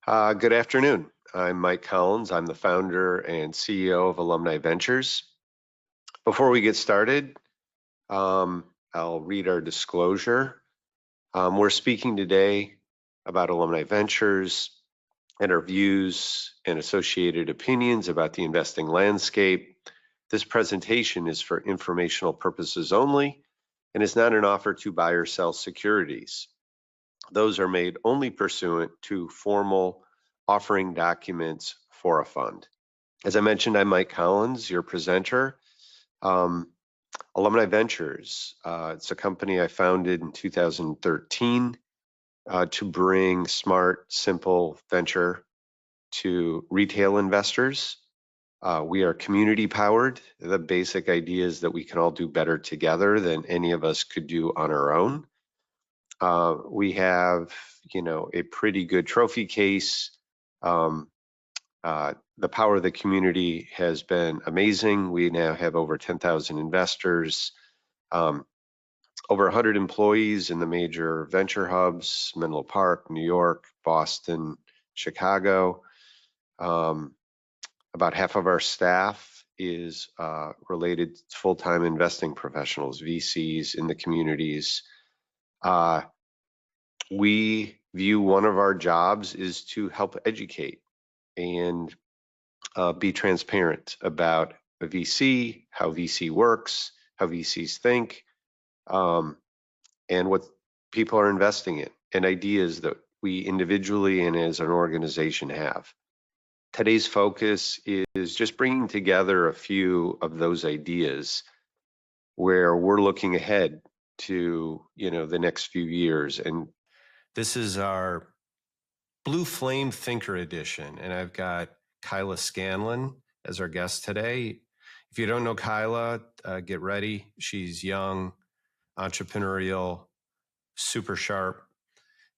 Good afternoon. I'm Mike Collins. I'm the founder and CEO of Alumni Ventures. Before we get started, I'll read our disclosure. We're speaking today about Alumni Ventures and our views and associated opinions about the investing landscape. This presentation is for informational purposes only and is not an offer to buy or sell securities. Those are made only pursuant to formal offering documents for a fund. As I mentioned, I'm Mike Collins, your presenter. Alumni Ventures, it's a company I founded in 2013 to bring smart, simple venture to retail investors. We are community powered. The basic idea is that we can all do better together than any of us could do on our own. We have, a pretty good trophy case. The power of the community has been amazing. We now have over 10,000 investors, over 100 employees in the major venture hubs, Menlo Park, New York, Boston, Chicago. About half of our staff is related to full-time investing professionals, VCs in the communities. We view one of our jobs is to help educate and be transparent about a VC, how VC works, how VCs think, and what people are investing in, and ideas that we individually and as an organization have. Today's focus is just bringing together a few of those ideas where we're looking ahead to, the next few years. And this is our Blue Flame Thinker Edition, and I've got Kyla Scanlon as our guest today. If you don't know Kyla, get ready. She's young, entrepreneurial, super sharp,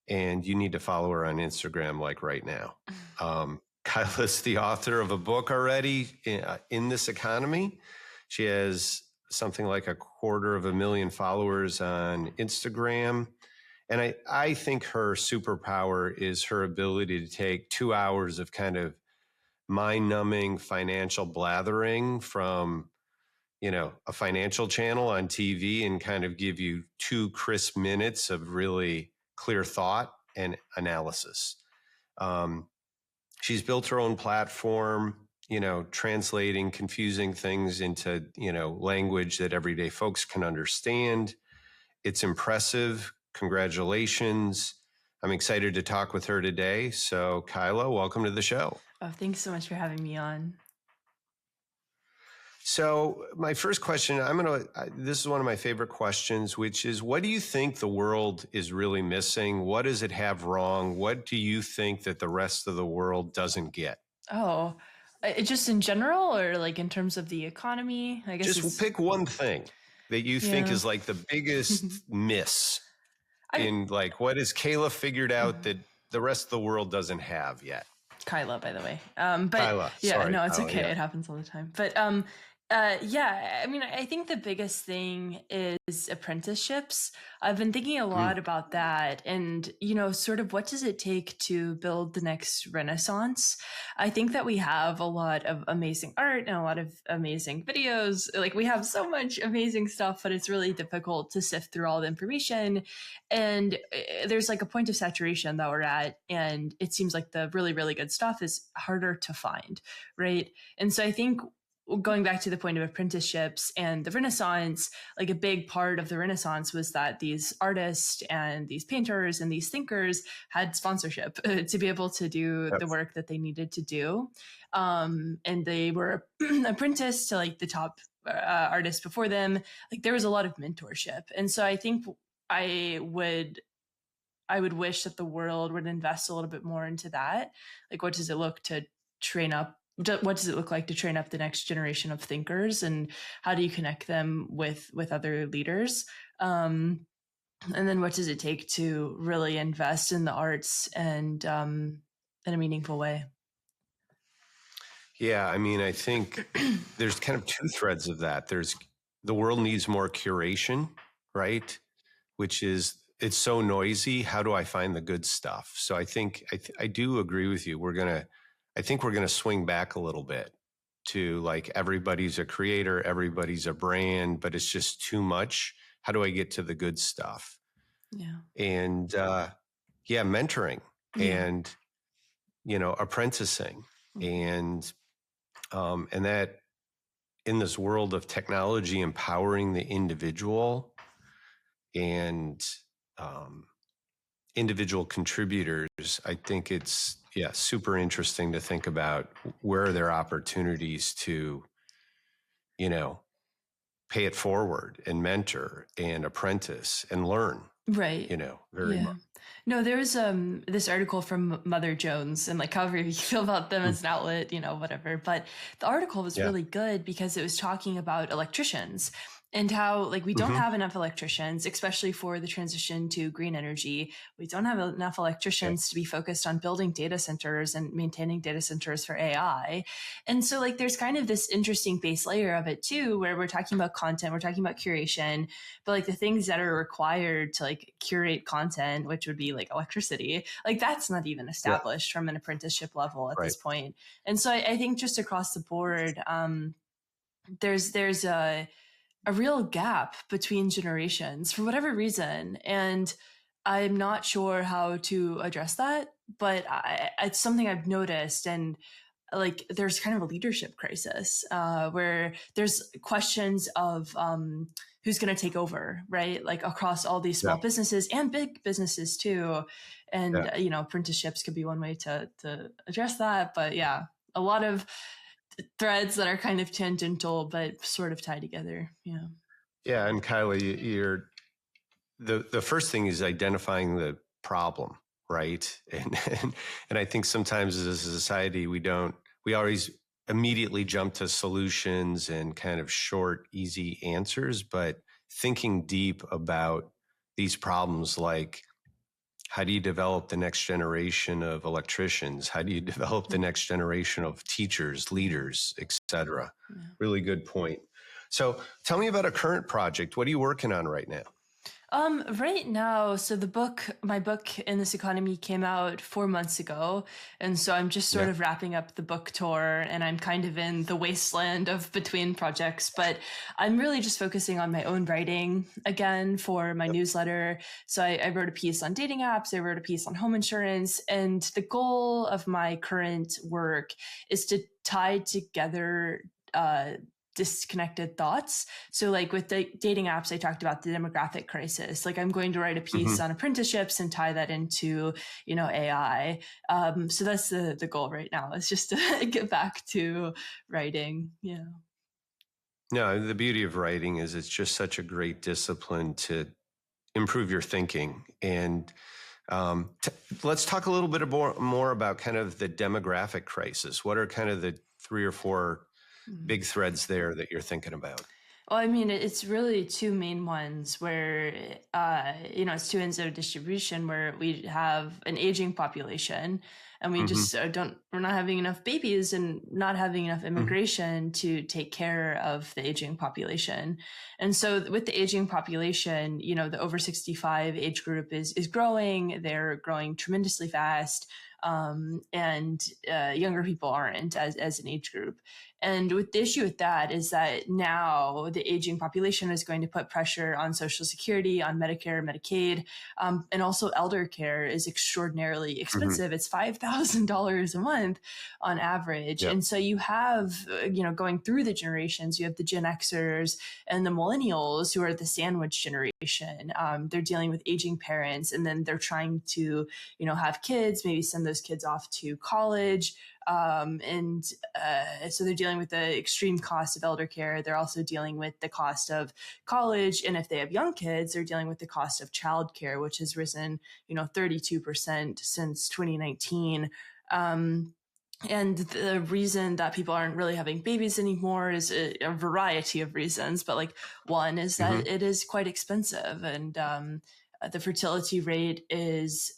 and you need to follow her on Instagram like right now. Kyla's the author of a book already, In This Economy. She has something like 250,000 followers on Instagram. And I think her superpower is her ability to take 2 hours of kind of mind-numbing financial blathering from, a financial channel on TV and kind of give you 2 crisp minutes of really clear thought and analysis. She's built her own platform, translating confusing things into, language that everyday folks can understand. It's impressive. Congratulations. I'm excited to talk with her today. So Kyla, welcome to the show. Oh, thanks so much for having me on. So my first question, this is one of my favorite questions, which is, what do you think the world is really missing? What does it have wrong? What do you think that the rest of the world doesn't get? Oh, just in general, or like in terms of the economy? I guess just pick one thing that you think is like the biggest miss in what has Kyla figured out that the rest of the world doesn't have yet? Kyla, by the way. Kyla, sorry, no, it's Kyla, okay. yeah. It happens all the time. But I think the biggest thing is apprenticeships. I've been thinking a lot about that, and sort of what does it take to build the next Renaissance? I think that we have a lot of amazing art and a lot of amazing videos. Like, we have so much amazing stuff, but it's really difficult to sift through all the information. And there's like a point of saturation that we're at, and it seems like the really, really good stuff is harder to find, right? And so I think, going back to the point of apprenticeships and the Renaissance, like a big part of the Renaissance was that these artists and these painters and these thinkers had sponsorship to be able to do the work that they needed to do. And they were apprenticed to like the top artists before them. Like, there was a lot of mentorship. And so I think I would wish that the world would invest a little bit more into that. Like, what does it look like to train up the next generation of thinkers, and how do you connect them with other leaders? And then what does it take to really invest in the arts and in a meaningful way? Yeah, I think there's kind of 2 threads of that. There's the world needs more curation, right? Which is it's so noisy. How do I find the good stuff? So I think I do agree with you. I think we're gonna swing back a little bit to like everybody's a creator, everybody's a brand, but it's just too much. How do I get to the good stuff? Yeah. And yeah, mentoring Yeah. and apprenticing and that in this world of technology empowering the individual and individual contributors, I think it's super interesting to think about where are there opportunities to, pay it forward and mentor and apprentice and learn, Right. very Yeah. much. No, there was this article from Mother Jones, and like however you feel about them as an outlet, whatever. But the article was Yeah. really good because it was talking about electricians and how like we don't Mm-hmm. have enough electricians, especially for the transition to green energy. We don't have enough Yeah. electricians to be focused on building data centers and maintaining data centers for AI. And so like there's kind of this interesting base layer of it too, where we're talking about content, we're talking about curation, but like the things that are required to like curate content, which would be like electricity, like that's not even Yeah. established from an apprenticeship level at Right. this point. And so I think just across the board, there's a real gap between generations for whatever reason, and I'm not sure how to address that, but it's something I've noticed. And like there's kind of a leadership crisis where there's questions of who's going to take over, right? Like across all these Yeah. small businesses and big businesses too. And Yeah. apprenticeships could be one way to address that. But yeah, a lot of threads that are kind of tangential but sort of tie together. Yeah. Yeah. And Kyla, you're the first thing is identifying the problem, right? And I think sometimes as a society we always immediately jump to solutions and kind of short, easy answers, but thinking deep about these problems like how do you develop the next generation of electricians? How do you develop the next generation of teachers, leaders, et cetera? Yeah. Really good point. So tell me about a current project. What are you working on right now? Right now, so my book in this economy came out 4 months ago. And so I'm just sort Yeah. of wrapping up the book tour and I'm kind of in the wasteland of between projects, but I'm really just focusing on my own writing again for my newsletter. So I wrote a piece on dating apps. I wrote a piece on home insurance. And the goal of my current work is to tie together, disconnected thoughts. So like with the dating apps, I talked about the demographic crisis. Like I'm going to write a piece on apprenticeships and tie that into, AI. So that's the goal right now, is just to get back to writing. Yeah. No, the beauty of writing is it's just such a great discipline to improve your thinking. And let's talk a little bit more about kind of the demographic crisis. What are kind of the 3 or 4 big threads there that you're thinking about? Well, I mean, it's really two main ones where, it's two ends of distribution where we have an aging population and we Mm-hmm. just we're not having enough babies and not having enough Mm-hmm. immigration to take care of the aging population. And so with the aging population, the over 65 age group is growing. They're growing tremendously fast. And younger people aren't as an age group. And with the issue with that is that now the aging population is going to put pressure on Social Security, on Medicare, Medicaid, and also elder care is extraordinarily Mm-hmm. expensive. It's $5,000 a month on average. Yep. And so you have, going through the generations, you have the Gen Xers and the millennials who are the sandwich generation. They're dealing with aging parents, and then they're trying to, have kids, maybe send those kids off to college. So they're dealing with the extreme cost of elder care. They're also dealing with the cost of college. And if they have young kids, they're dealing with the cost of childcare, which has risen, 32% since 2019. And the reason that people aren't really having babies anymore is a variety of reasons. But like one is Mm-hmm. that it is quite expensive, and the fertility rate is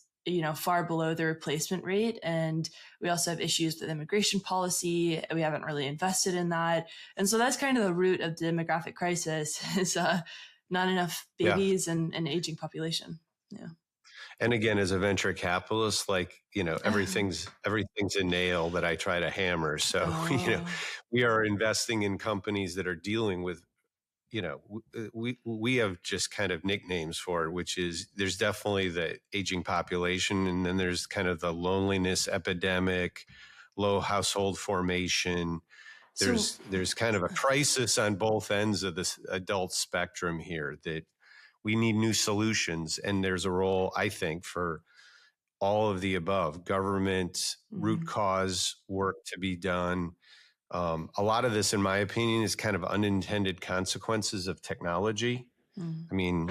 far below the replacement rate. And we also have issues with immigration policy. We haven't really invested in that. And so that's kind of the root of the demographic crisis is not enough Yeah. babies and an aging population. Yeah. And again, as a venture capitalist, like, everything's a nail that I try to hammer. So, Oh. we are investing in companies that are dealing with, we have just kind of nicknames for it, which is there's definitely the aging population, and then there's kind of the loneliness epidemic, low household formation. So There's kind of a crisis on both ends of this adult spectrum here that we need new solutions. And there's a role, I think, for all of the above: government, root mhm, cause work to be done. A lot of this, in my opinion, is kind of unintended consequences of technology. mhm, I mean,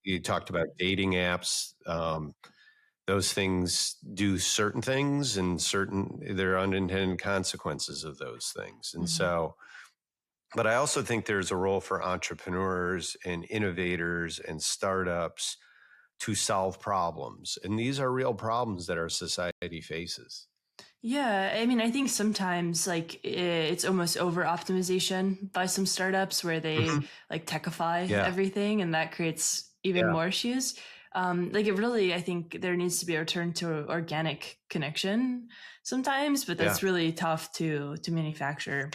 you talked about dating apps. Those things do certain things, and there are unintended consequences of those things. And mhm. so, but I also think there's a role for entrepreneurs and innovators and startups to solve problems. And these are real problems that our society faces. Yeah, I mean, I think sometimes like it's almost over optimization by some startups where they Mhm. like techify Yeah. everything, and that creates even Yeah. more issues. Like it really, I think there needs to be a return to organic connection sometimes, but Yeah. that's really tough to manufacture.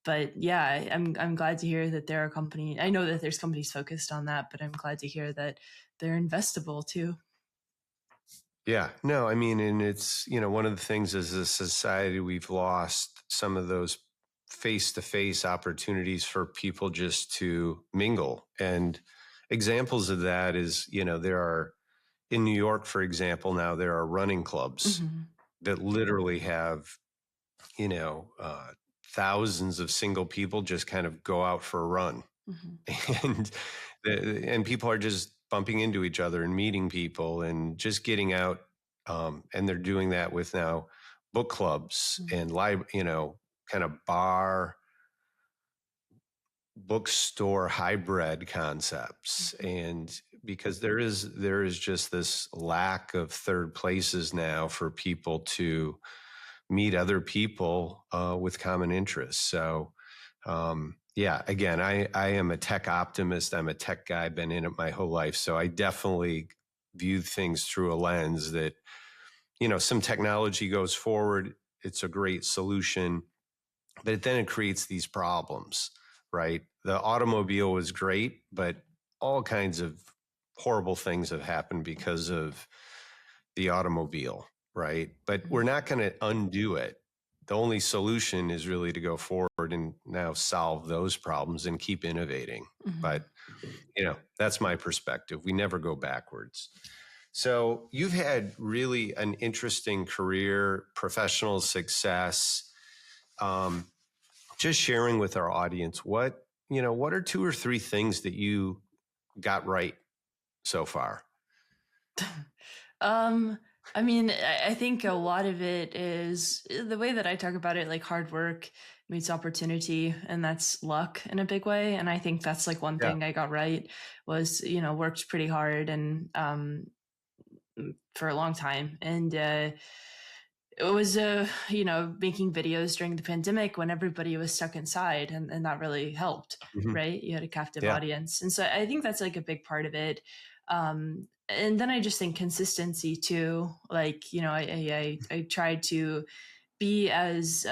But yeah, I'm glad to hear that there are companies. I know that there's companies focused on that, but I'm glad to hear that they're investable too. Yeah. No, I mean, and it's, one of the things as a society, we've lost some of those face to face opportunities for people just to mingle. And examples of that is, there are in New York, for example, now there are running clubs Hmm. that literally have, you know, uh, thousands of single people just kind of go out for a run. Hmm. and and people are just bumping into each other and meeting people and just getting out. And they're doing that with now book clubs Hmm. and live, kind of bar bookstore hybrid concepts. Hmm. And because there is just this lack of third places now for people to meet other people with common interests. So, yeah, again, I am a tech optimist. I'm a tech guy, been in it my whole life. So I definitely view things through a lens that, some technology goes forward. It's a great solution, but then it creates these problems, right? The automobile was great, but all kinds of horrible things have happened because of the automobile, right? But we're not going to undo it. The only solution is really to go forward and now solve those problems and keep innovating. Hmm. But, that's my perspective. We never go backwards. So you've had really an interesting career, professional success. Um, just sharing with our audience, what are two or three things that you got right so far? Um, I mean, I think a lot of it is the way that I talk about it, like hard work meets opportunity, and that's luck in a big way. And I think that's like one Yeah. thing I got right was, worked pretty hard and for a long time. And it was making videos during the pandemic when everybody was stuck inside, and that really helped, Mhm. right? You had a captive Yeah. audience, and so I think that's like a big part of it. And then I just think consistency too. Like, I tried to be as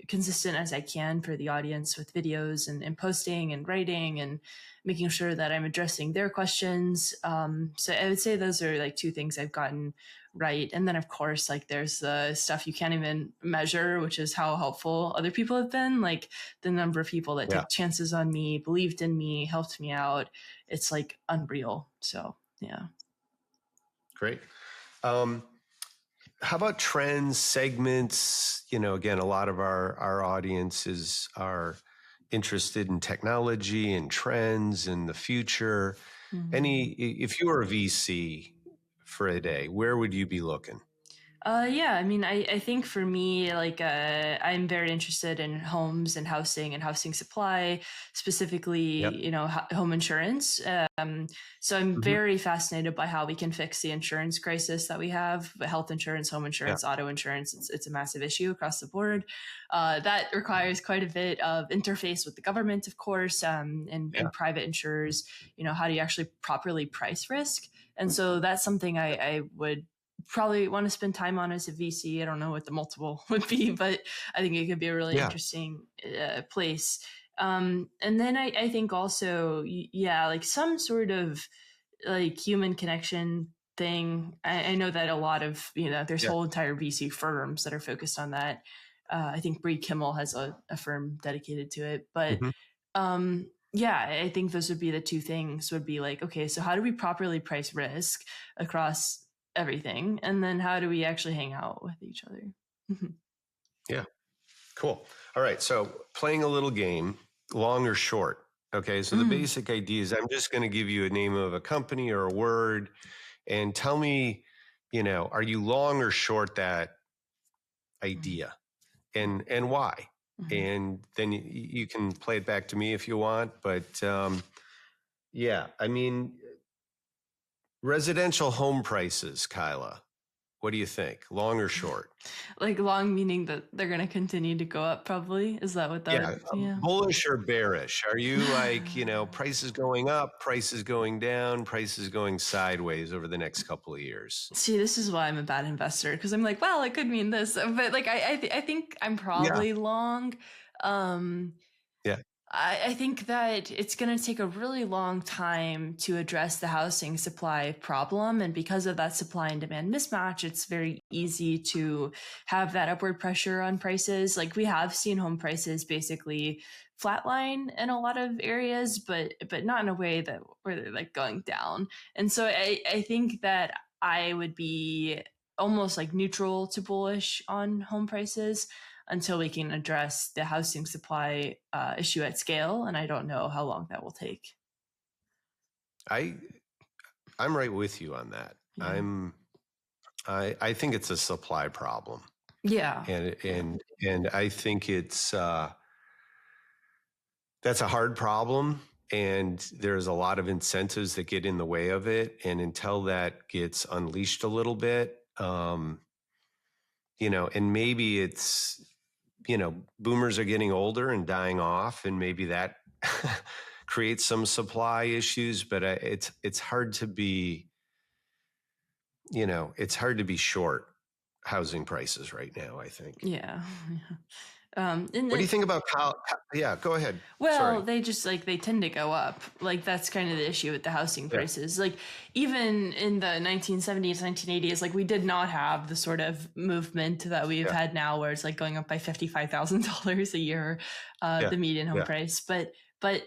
consistent as I can for the audience with videos and posting and writing and making sure that I'm addressing their questions. So I would say those are like two things I've gotten right. And then, of course, like there's the stuff you can't even measure, which is how helpful other people have been. Like the number of people that Yeah. took chances on me, believed in me, helped me out. It's like unreal. So, yeah. Great. Um, how about trends, segments? Again, a lot of our audiences are interested in technology and trends and the future. Mhm. If you were a VC for a day, where would you be looking? Yeah, I mean, I think for me, like, I'm very interested in homes and housing supply, Yep. specifically, home insurance. So I'm Hmm. very fascinated by how we can fix the insurance crisis that we have. Health insurance, home Yeah. insurance, auto insurance, it's a massive issue across the board. That requires quite a bit of interface with the government, of course, Yeah. and private insurers. How do you actually properly price risk? And so that's something I would probably want to spend time on as a VC. I don't know what the multiple would be, but I think it could be a really Yeah. interesting place. And then I think also, yeah, like some sort of like human connection thing. I know that a lot of, there's Yeah. whole entire VC firms that are focused on that. I think Bree Kimmel has a firm dedicated to it, but Hmm. yeah, I think those would be the two things would be like, okay, so how do we properly price risk across everything? And then how do we actually hang out with each other? Yeah. Cool. All right. So playing a little game, long or short. Okay. So the Mm. basic idea is I'm just going to give you a name of a company or a word and tell me, are you long or short that Mm. idea and why? Mhm. And then you can play it back to me if you want. But yeah, I mean, residential home prices, Kyla, what do you think? Long or short? Like long meaning that they're going to continue to go up, probably. Is that what that Yeah, would, yeah. bullish or bearish? Are you like, prices going up, prices going down, prices going sideways over the next couple of years? See, this is why I'm a bad investor because I'm like, well, it could mean this, but like I think I'm Yeah, probably long. Um, yeah, I think that it's going to take a really long time to address the housing supply problem. And because of that supply and demand mismatch, it's very easy to have that upward pressure on prices. Like we have seen home prices basically flatline in a lot of areas, but not in a way that where they're like going down. And so I think that I would be almost like neutral to bullish on home prices until we can address the housing supply issue at scale. And I don't know how long that will take. I I'm right with you on that. Yeah. I think it's a supply problem, Yeah. and I think it's that's a hard problem, and there's a lot of incentives that get in the way of it, and until that gets unleashed a little bit, and maybe it's boomers are getting older and dying off, and maybe that creates some supply issues. But it's hard to be, it's hard to be short housing prices right now, I think. Yeah. And What do you then, think about yeah, go ahead. well, Sorry. they just like they tend to go up. Like that's kind of the issue with the housing Yeah, prices. Like even in the 1970s, 1980s, like we did not have the sort of movement that we've yeah, had now, where it's like going up by $55,000 a year, yeah, the median home yeah, price. But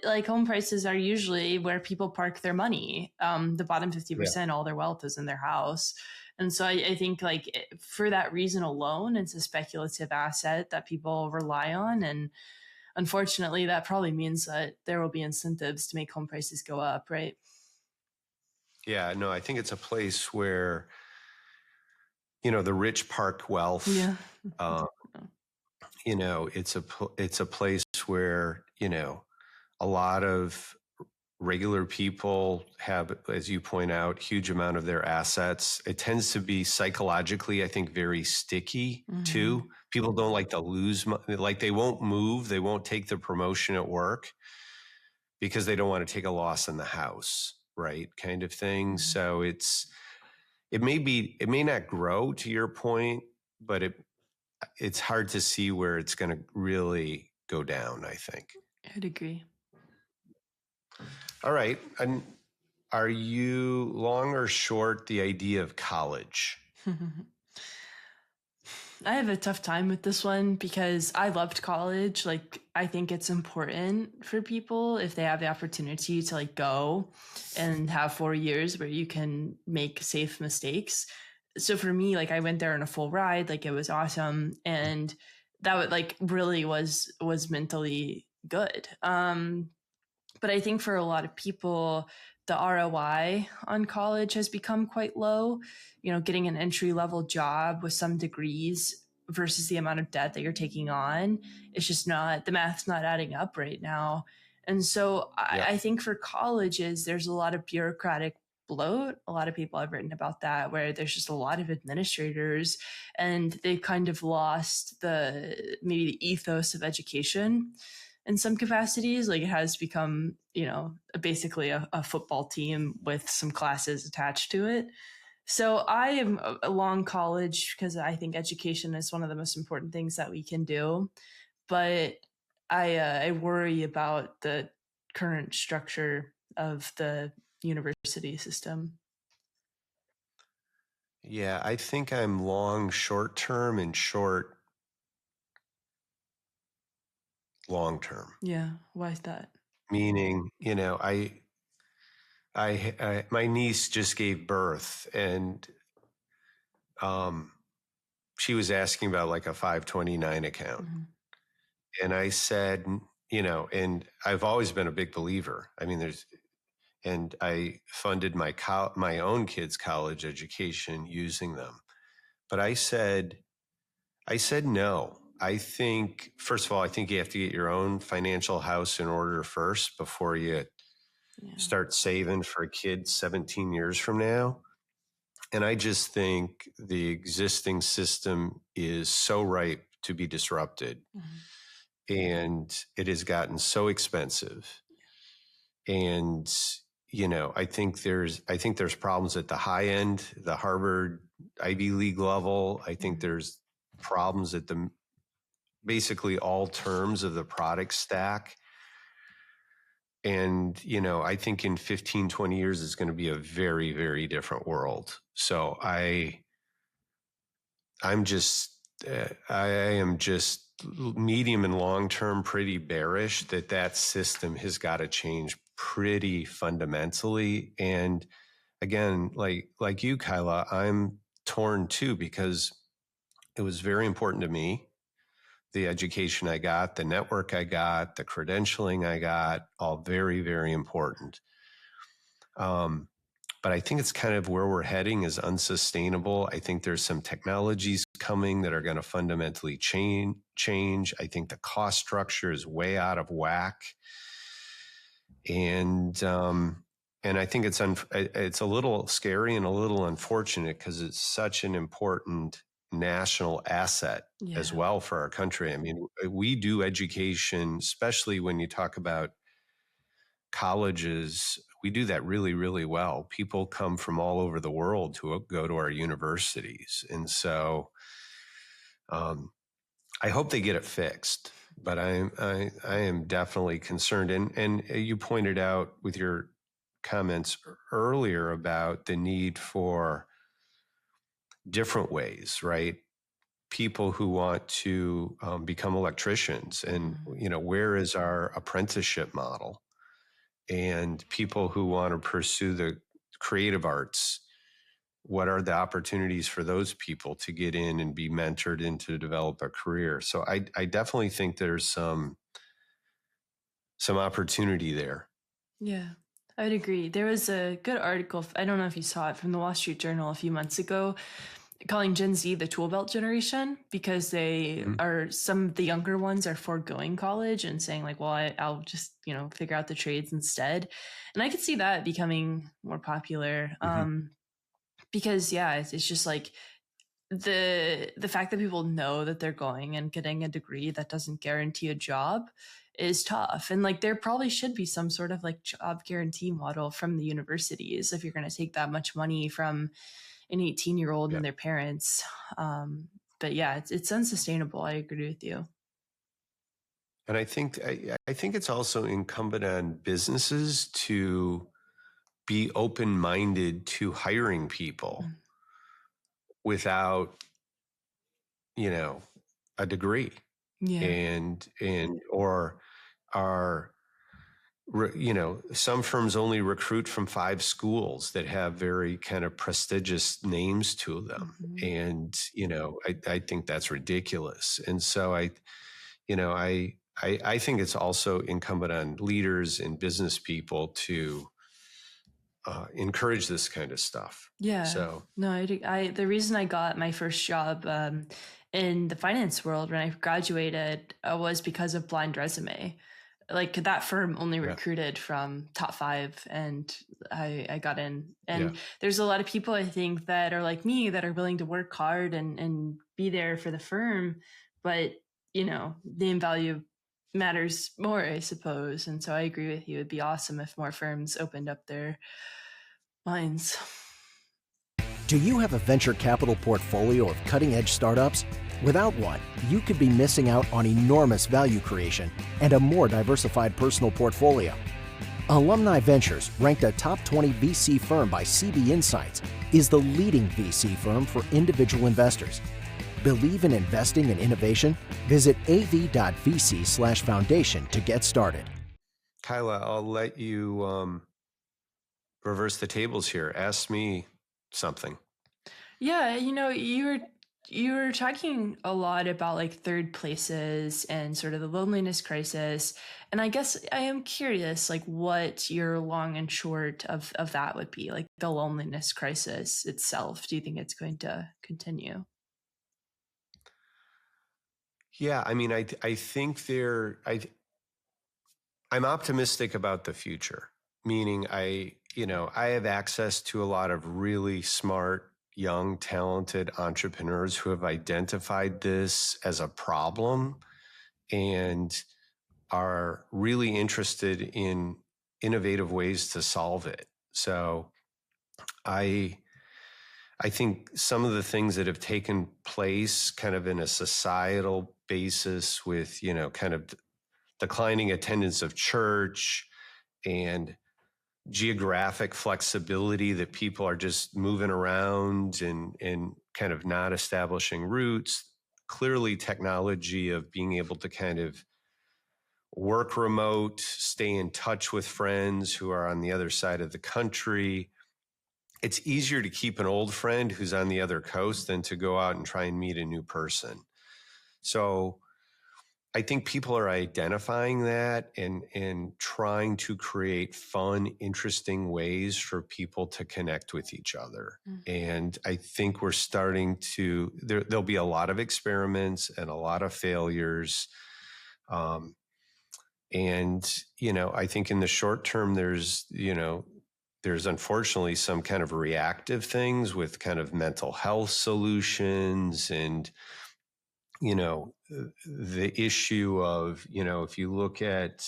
like home prices are usually where people park their money. The bottom yeah. 50%, all their wealth is in their house. And so I think like for that reason alone, it's a speculative asset that people rely on. And unfortunately, that probably means that there will be incentives to make home prices go up, right? Yeah, no, I think it's a place where, the rich park wealth. Yeah. Uh, it's a place where, a lot of regular people have, as you point out, huge amount of their assets. It tends to be psychologically, I think, very sticky Mm-hmm. too. People don't like to lose, like they won't move, they won't take the promotion at work because they don't want to take a loss in the house, right? Kind of thing. So it may not grow to your point, but it's hard to see where it's going to really go down, I think. I'd agree. All right. And are you long or short the idea of college? I have a tough time with this one because I loved college. Like, I think it's important for people if they have the opportunity to like go and have 4 years where you can make safe mistakes. So for me, like I went there on a full ride, like it was awesome, and that would like really was mentally good. But I think for a lot of people, the ROI on college has become quite low. Getting an entry level job with some degrees versus the amount of debt that you're taking on, it's just not, the math's not adding up right now. And so Yeah. I think for colleges, there's a lot of bureaucratic bloat. A lot of people have written about that, where there's just a lot of administrators and they've kind of lost maybe the ethos of education in some capacities. Like, it has become, basically a football team with some classes attached to it. So I am along college because I think education is one of the most important things that we can do. But I worry about the current structure of the university system. Yeah, I think I'm long short term and short long term. Yeah. Why is that? Meaning, my niece just gave birth, and she was asking about like a 529 account. Mm-hmm. And I said, and I've always been a big believer. I mean, and I funded my own kids' college education using them. But I said no. I think, first of all, I think you have to get your own financial house in order first before you start saving for a kid 17 years from now. And I just think the existing system is so ripe to be disrupted. Mm-hmm. And it has gotten so expensive. And, I think there's problems at the high end, the Harvard Ivy League level. I think there's problems at basically all terms of the product stack. And, I think in 15, 20 years, it's going to be a very, very different world. So I am just medium and long term pretty bearish that system has got to change pretty fundamentally. And again, like you, Kyla, I'm torn too, because it was very important to me. The education I got, the network I got, the credentialing I got, all very, very important. But I think it's kind of where we're heading is unsustainable. I think there's some technologies coming that are going to fundamentally change. I think the cost structure is way out of whack. And I think it's a little scary and a little unfortunate because it's such an important national asset as well for our country. I mean, we do education, especially when you talk about colleges, we do that really, really well. People come from all over the world to go to our universities. And so I hope they get it fixed, but I am definitely concerned. And you pointed out with your comments earlier about the need for different ways, right? People who want to become electricians, and where is our apprenticeship model? And people who want to pursue the creative arts, what are the opportunities for those people to get in and be mentored and to develop a career? So I definitely think there's some opportunity there. Yeah, I would agree. There was a good article, I don't know if you saw it, from the Wall Street Journal a few months ago, calling Gen Z the tool belt generation, because they are, some of the younger ones are foregoing college and saying like, well, I'll just, figure out the trades instead. And I could see that becoming more popular. Because it's just like the fact that people know that they're going and getting a degree that doesn't guarantee a job is tough. And like, there probably should be some sort of like job guarantee model from the universities if you're going to take that much money from an 18-year-old and their parents. But yeah, it's unsustainable. I agree with you. And I think it's also incumbent on businesses to be open-minded to hiring people without, a degree. And or are, some firms only recruit from 5 schools that have very kind of prestigious names to them. And, I think that's ridiculous. And so I think it's also incumbent on leaders and business people to encourage this kind of stuff. Yeah. So No, the reason I got my first job in the finance world when I graduated was because of Blind Resume. Like that firm only yeah, recruited from top 5, and I got in. yeah, And there's a lot of people I think that are like me that are willing to work hard and be there for the firm, but name value matters more, I suppose. And so I agree with you. It'd be awesome if more firms opened up their minds. Do you have a venture capital portfolio of cutting-edge startups? Without one, you could be missing out on enormous value creation and a more diversified personal portfolio. Alumni Ventures, ranked a top 20 VC firm by CB Insights, is the leading VC firm for individual investors. Believe in investing in innovation? Visit av.vc/foundation to get started. Kyla, I'll let you reverse the tables here. Ask me something. Yeah, you were talking a lot about like third places and sort of the loneliness crisis. And I guess I am curious, like what your long and short of that would be, like the loneliness crisis itself. Do you think it's going to continue? Yeah, I mean, I think I'm optimistic about the future, meaning I have access to a lot of really smart, young, talented entrepreneurs who have identified this as a problem and are really interested in innovative ways to solve it. So I I think some of the things that have taken place kind of in a societal basis with, kind of declining attendance of church and geographic flexibility that people are just moving around and kind of not establishing roots. Clearly, technology of being able to kind of work remote, stay in touch with friends who are on the other side of the country. It's easier to keep an old friend who's on the other coast than to go out and try and meet a new person. So I think people are identifying that and trying to create fun, interesting ways for people to connect with each other. Mm. And I think we're starting to, there'll be a lot of experiments and a lot of failures. I think in the short term, there's unfortunately some kind of reactive things with kind of mental health solutions and, the issue of, if you look at,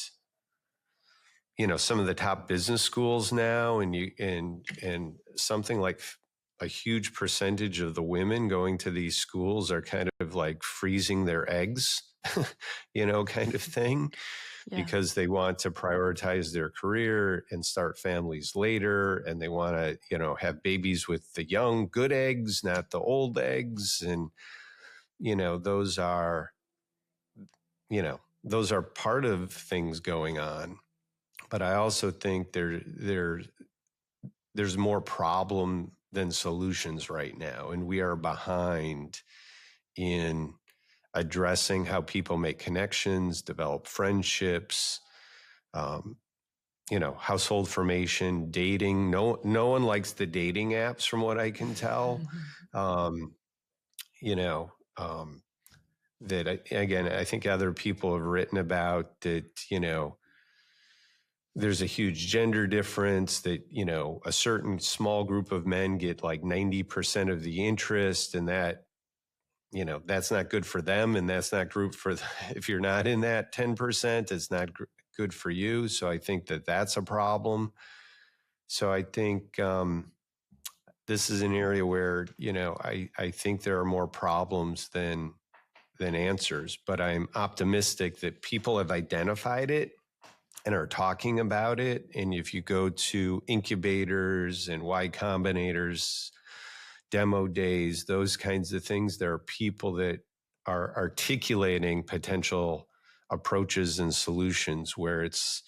some of the top business schools now and something like a huge percentage of the women going to these schools are kind of like freezing their eggs, kind of thing. Yeah. Because they want to prioritize their career and start families later. And they want to, have babies with the young, good eggs, not the old eggs. And, those are, those are part of things going on. But I also think there's more problem than solutions right now. And we are behind in addressing how people make connections, develop friendships, household formation, dating. No one likes the dating apps from what I can tell. Um, you know, that again, I think other people have written about that, there's a huge gender difference that, a certain small group of men get like 90% of the interest and that, that's not good for them. And that's not group for, if you're not in that 10%, it's not good for you. So I think that that's a problem. So I think this is an area where, I think there are more problems than answers, but I'm optimistic that people have identified it and are talking about it. And if you go to incubators and Y Combinators, demo days, those kinds of things, there are people that are articulating potential approaches and solutions where it's,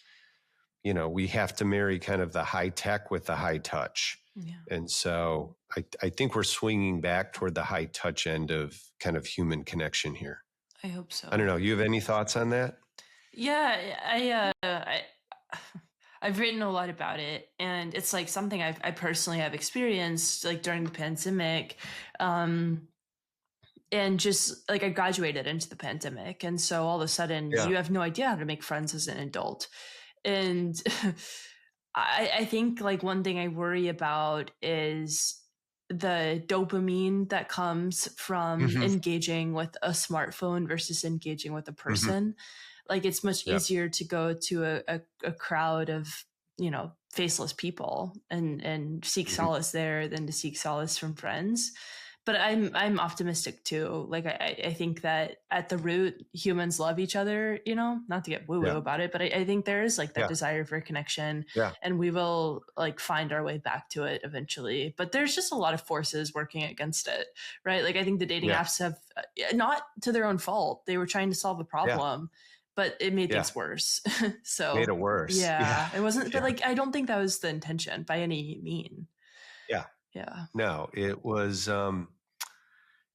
we have to marry kind of the high tech with the high touch. Yeah. And so I think we're swinging back toward the high touch end of kind of human connection here. I hope so. I don't know. You have any thoughts on that? Yeah, I've written a lot about it, and it's like something I personally have experienced like during the pandemic. And just like I graduated into the pandemic. And so all of a sudden Yeah. you have no idea how to make friends as an adult. And I think like one thing I worry about is the dopamine that comes from Hmm. engaging with a smartphone versus engaging with a Hmm. person. Like it's much Yeah. easier to go to a crowd of, faceless people and seek Hmm. solace there than to seek solace from friends. But I'm optimistic too. Like I think that at the root humans love each other, not to get woo woo Yeah. about it, but I think there is like that Yeah. desire for connection, Yeah. and we will like find our way back to it eventually. But there's just a lot of forces working against it, right? Like I think the dating Yeah. apps have, not to their own fault, they were trying to solve a Yeah. problem, but it made Yeah. things worse. Made So it worse. Yeah. yeah, it wasn't, but Yeah. like I don't think that was the intention by any mean. Yeah. Yeah. No, it was,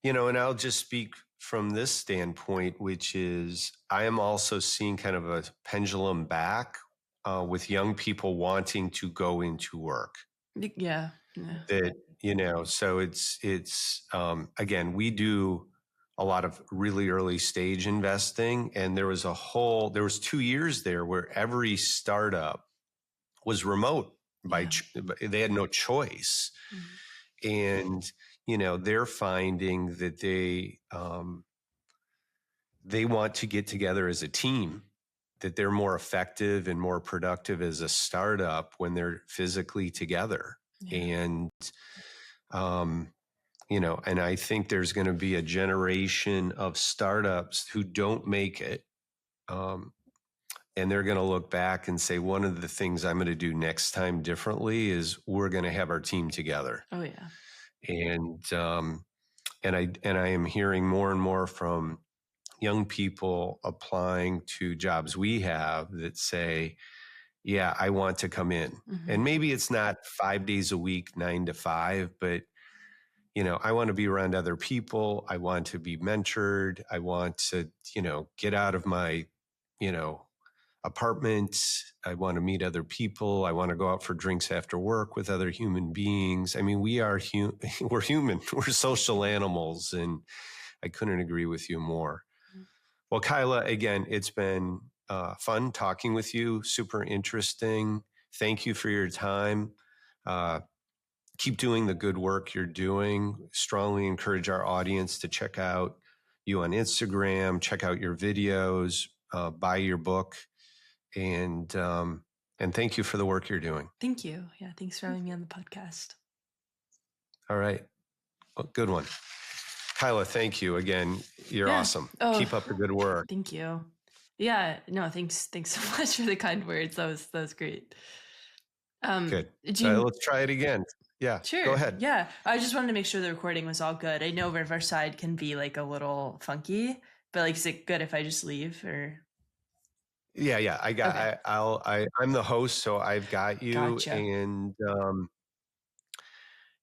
and I'll just speak from this standpoint, which is I am also seeing kind of a pendulum back with young people wanting to go into work. Yeah. Yeah. That, so it's again, we do a lot of really early stage investing, and there was 2 years there where every startup was remote they had no choice. Mhm. And they're finding that they want to get together as a team, that they're more effective and more productive as a startup when they're physically together. Yeah. And and I think there's going to be a generation of startups who don't make it, and they're going to look back and say, one of the things I'm going to do next time differently is we're going to have our team together. Oh yeah. And I am hearing more and more from young people applying to jobs we have that say, yeah, I want to come in. Mm-hmm. And maybe it's not 5 days a week, 9 to 5, but I want to be around other people. I want to be mentored. I want to, get out of my, apartment. I want to meet other people. I want to go out for drinks after work with other human beings. I mean, we're human. We're social animals, and I couldn't agree with you more. Mm-hmm. Well, Kyla, again, it's been fun talking with you. Super interesting. Thank you for your time. Keep doing the good work you're doing. Strongly encourage our audience to check out you on Instagram, check out your videos, buy your book. And thank you for the work you're doing. Thank you. Yeah. Thanks for having me on the podcast. All right. Well, good one. Kyla, thank you again. You're awesome. Keep up the good work. Thank you. Yeah. No, thanks. Thanks so much for the kind words. That was great. Good. Let's try it again. Yeah. Sure. Go ahead. Yeah. I just wanted to make sure the recording was all good. I know Riverside can be like a little funky, but like, is it good if I just leave or? Yeah. I'm the host, so I've got you. Gotcha. And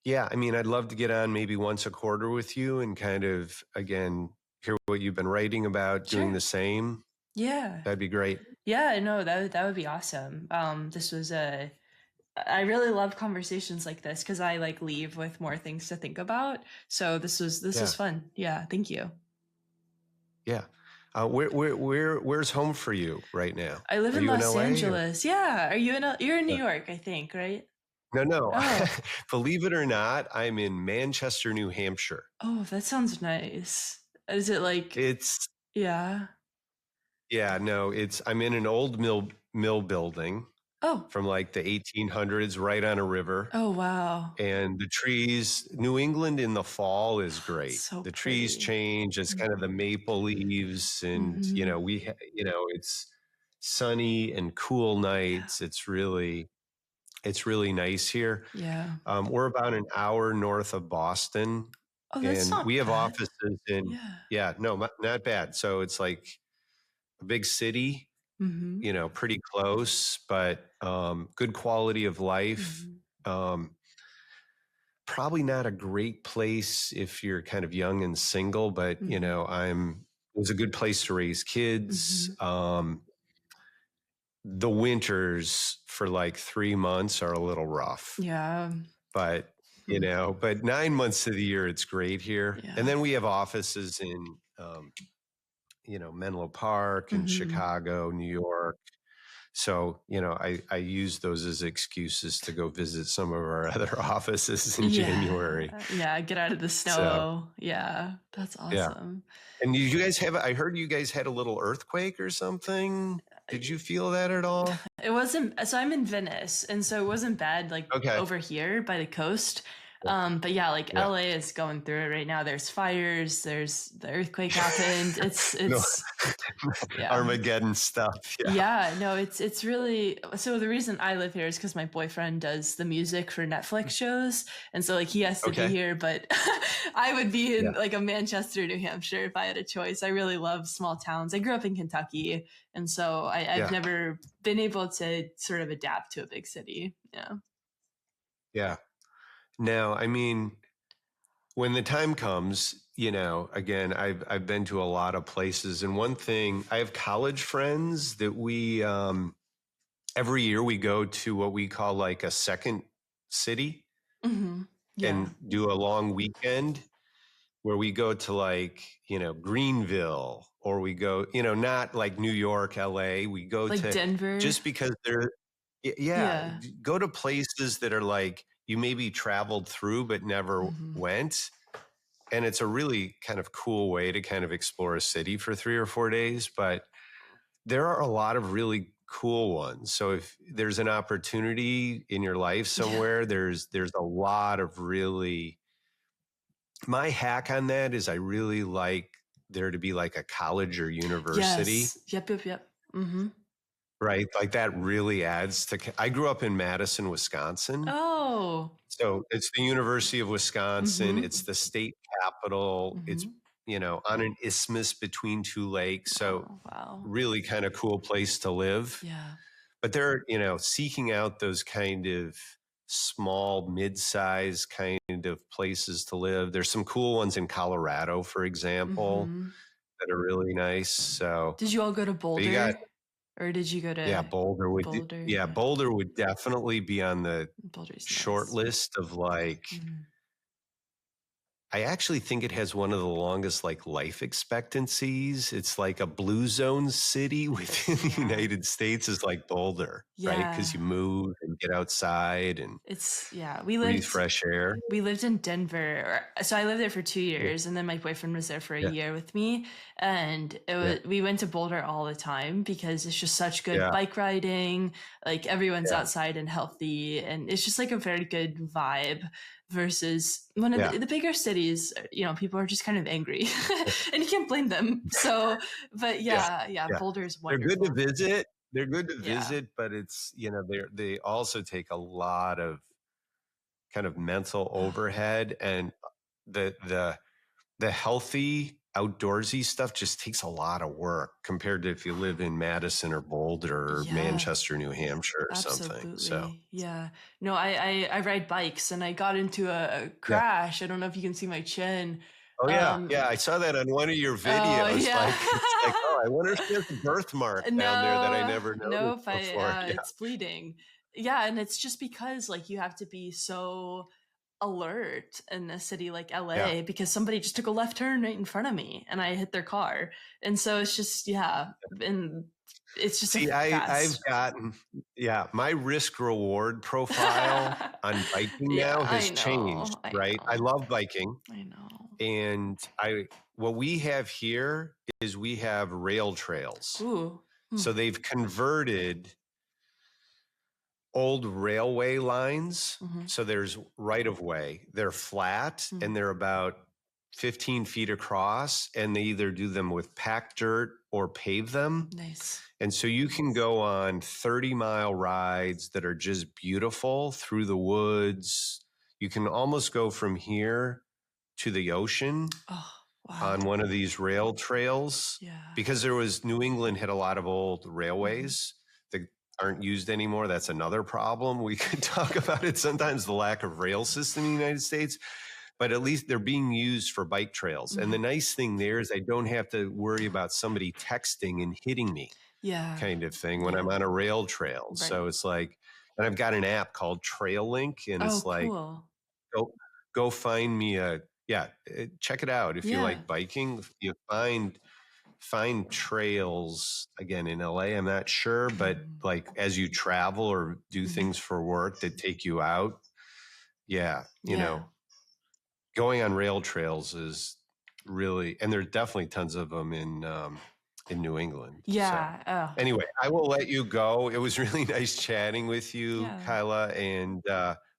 yeah, I mean, I'd love to get on maybe once a quarter with you and kind of, again, hear what you've been writing about, doing the same. Yeah. That'd be great. Yeah, no, that would be awesome. This was I really love conversations like this because I like leave with more things to think about. So this was fun. Yeah, thank you. Yeah. Where's home for you right now? I live in Los Angeles. Or? Yeah. You're in New York, I think, right? No. Oh. Believe it or not, I'm in Manchester, New Hampshire. Oh, that sounds nice. Is it like Yeah. Yeah, no, I'm in an old mill building. Oh. From like the 1800s, right on a river. Oh, wow. And the trees, New England in the fall is great. So the trees change. It's kind of the maple leaves, and it's sunny and cool nights. Yeah. It's really nice here. Yeah. We're about an hour north of Boston. Oh, that's and not we have bad. Offices in not bad. So it's like a big city. Mm-hmm. Pretty close, but good quality of life. Mm-hmm. Probably not a great place if you're kind of young and single, but mm-hmm. It was a good place to raise kids. Mm-hmm. the winters for like 3 months are a little rough. Yeah. But, but 9 months of the year, it's great here. Yeah. And then we have offices in, Menlo Park and Chicago, New York. So, I use those as excuses to go visit some of our other offices in January. Yeah, get out of the snow. So, yeah, that's awesome. Yeah. And you guys I heard you guys had a little earthquake or something. Did you feel that at all? It wasn't, so I'm in Venice, and so it wasn't bad over here by the coast. But yeah, LA is going through it right now. There's fires, there's the earthquake happened. It's Armageddon stuff. It's really, so the reason I live here is because my boyfriend does the music for Netflix shows. And so he has to be here, but I would be in a Manchester, New Hampshire if I had a choice. I really love small towns. I grew up in Kentucky. And so I've never been able to sort of adapt to a big city. Yeah. Yeah. Now, I mean, when the time comes, again, I've been to a lot of places, and one thing, I have college friends that we every year we go to what we call a second city and do a long weekend where we go to Greenville, or we go, not like New York, LA, we go to Denver, just because go to places that are you maybe traveled through but never went. And it's a really kind of cool way to kind of explore a city for 3 or 4 days. But there are a lot of really cool ones. So if there's an opportunity in your life somewhere, there's a lot of really, my hack on that is I really like there to be a college or university. Yes. Yep. Mm-hmm. Right. That really adds to, I grew up in Madison, Wisconsin. Oh. So it's the University of Wisconsin. It's the state capital. It's, on an isthmus between two lakes. So really kind of cool place to live. Yeah. But they're, seeking out those kind of small, mid-sized kind of places to live. There's some cool ones in Colorado, for example, that are really nice. So did you all go to Boulder? Or did you go to Boulder would Boulder would definitely be on the short list of I actually think it has one of the longest life expectancies. It's a blue zone city within the United States is Boulder, right? Because you move and get outside and we breathe fresh air. We lived in Denver. So I lived there for 2 years, and then my boyfriend was there for a year with me. And we went to Boulder all the time because it's just such good bike riding. Everyone's outside and healthy, and it's just a very good vibe. Versus one of the bigger cities, people are just kind of angry and you can't blame them. So, but Boulder is wonderful. They're good to visit. But it's, they also take a lot of kind of mental overhead, and the healthy outdoorsy stuff just takes a lot of work compared to if you live in Madison or Boulder or Manchester, New Hampshire or something. So no, I ride bikes, and I got into a crash. I don't know if you can see my chin. Oh yeah. I saw that on one of your videos. I wonder if there's a birthmark down there that I never noticed before. It's bleeding. Yeah, and it's just because you have to be so alert in a city like LA because somebody just took a left turn right in front of me and I hit their car. And so it's just, and it's just, I've gotten, my risk reward profile on biking now has changed, right? I love biking. I know. And what we have here is we have rail trails. Ooh. So they've converted old railway lines. So there's right of way. They're flat and they're about 15 feet across, and they either do them with packed dirt or pave them. Nice. And so you can go on 30-mile rides that are just beautiful through the woods. You can almost go from here to the ocean on one of these rail trails. Because New England had a lot of old railways that aren't used anymore. That's another problem. We could talk about it sometimes, the lack of rail system in the United States, but at least they're being used for bike trails. And the nice thing there is I don't have to worry about somebody texting and hitting me. kind of thing when I'm on a rail trail. Right. So it's like, and I've got an app called Trail Link, and it's like, cool. go find me check it out. If you like biking, you find trails again in LA. I'm not sure, but like as you travel or do things for work that take you out. Yeah. You know, going on rail trails is really, and there's definitely tons of them in New England. Yeah. So, anyway, I will let you go. It was really nice chatting with you, Kyla, and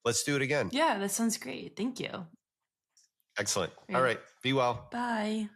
let's do it again. Yeah, that sounds great. Thank you. Excellent. All right. Be well. Bye.